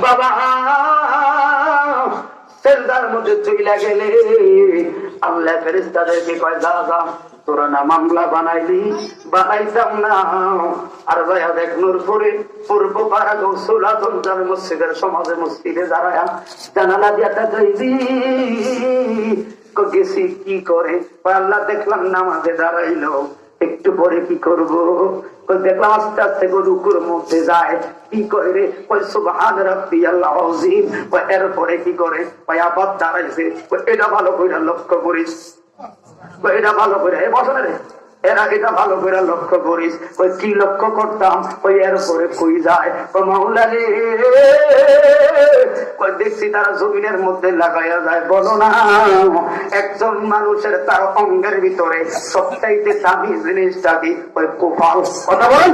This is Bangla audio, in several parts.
বাবা সেজদার মধ্যে চইলা গেলে আল্লাহ ফেরেশতাদেরকে কয় যা যা তোরা না মামলা বানাইলি বানাইতাম না আর ভাইয়া দেখ নূরপুরে পূর্ব পাড়া গৌসুল আজম জামে মসজিদের সমাজে মসজিদে দাঁড়ায়া জানালা দিয়া তাকাইবি গেছি কি করে আল্লাহ দেখলাম নামাজে দাঁড়াইলো একটু পরে কি করব দেখলাম আস্তে আস্তে রুকুর মধ্যে যায় কি করে রে ওই সুবহান রাব্বিয়াল আযীম এরপরে কি করে ওই আবার দাঁড়াইছে এটা ভালো করে লক্ষ্য করিস এটা ভালো করে বসনে রে এরা এটা ভালো করে লক্ষ্য করিস ওই কি লক্ষ্য করতাম ওই এরপরে কই যায় ও মাওলা রে দেখছি তারা জমিনের মধ্যে লাগাইয়া যায় বলো না একজন মানুষের তার অঙ্গের ভিতরে সবচাইতে দামি জিনিসটা কি ওই কুফাল কথা বলেন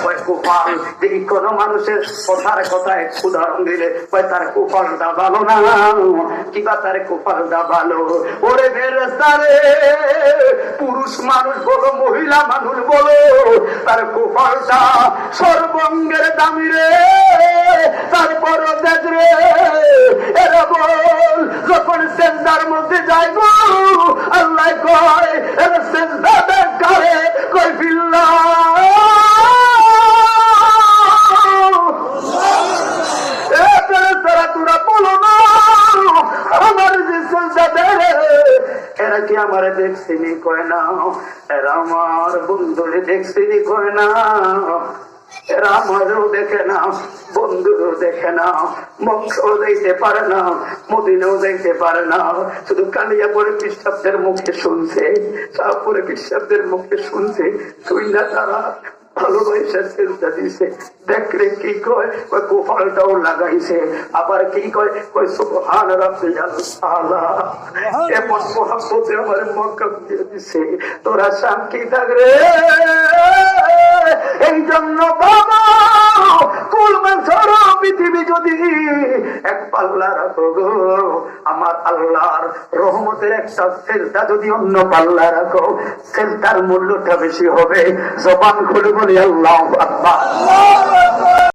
ওই কুফাল দেখি কোন মানুষের কথার কথায় উদাহরণ দিলে ওই তার কুফালটা ভালো না কিবা তার কুফালটা ভালো ওরে ফেরেশতা রে পুরুষ মানুষ বলো মহিলা মানুষ বলো তার কুফালটা সর্বঙ্গের দামি রে তারপর দেখ রে এরা বল যখন সেজদার মধ্যে যাইব আল্লাহ কয় এরা সেজদা দেখারে কই বিল্লাহ তোরা বলো না আমার যে সেজদা দেয় এরা কি আমারে দেখছিনি কয় না এরা আমার বন্ধুরে দেখছিনি কয় না এরা আমারও দেখে না বন্ধুরও দেখে না মক্কাও যাইতে পারে না মদিনাও যাইতে পারে না শুধু কালিয়াপুরে পিসাবদের মুখে শুনছে শাহপুরে পিসাবদের মুখে শুনছে তুই না তারা ভালোবাসার চেষ্টা দিছে দেখলে কি কয় ওই কুফালটাও লাগাইছে আবার কি কয় ওই সুবহান রাব্বিয়াল আলা এমন মোহাম্মতে আমার মক্কা দিয়ে দিছে তোরা শান্তি থাক রে এই জন্য বাবা কুলমান ছাড়া পৃথিবী যদি এক পাল্লা রাখো গো আমার আল্লাহর রহমতের একটা সেজদা যদি অন্য পাল্লা রাখো সেজদার মূল্যটা বেশি হবে জবান খুলে বলি আল্লাহু আকবার।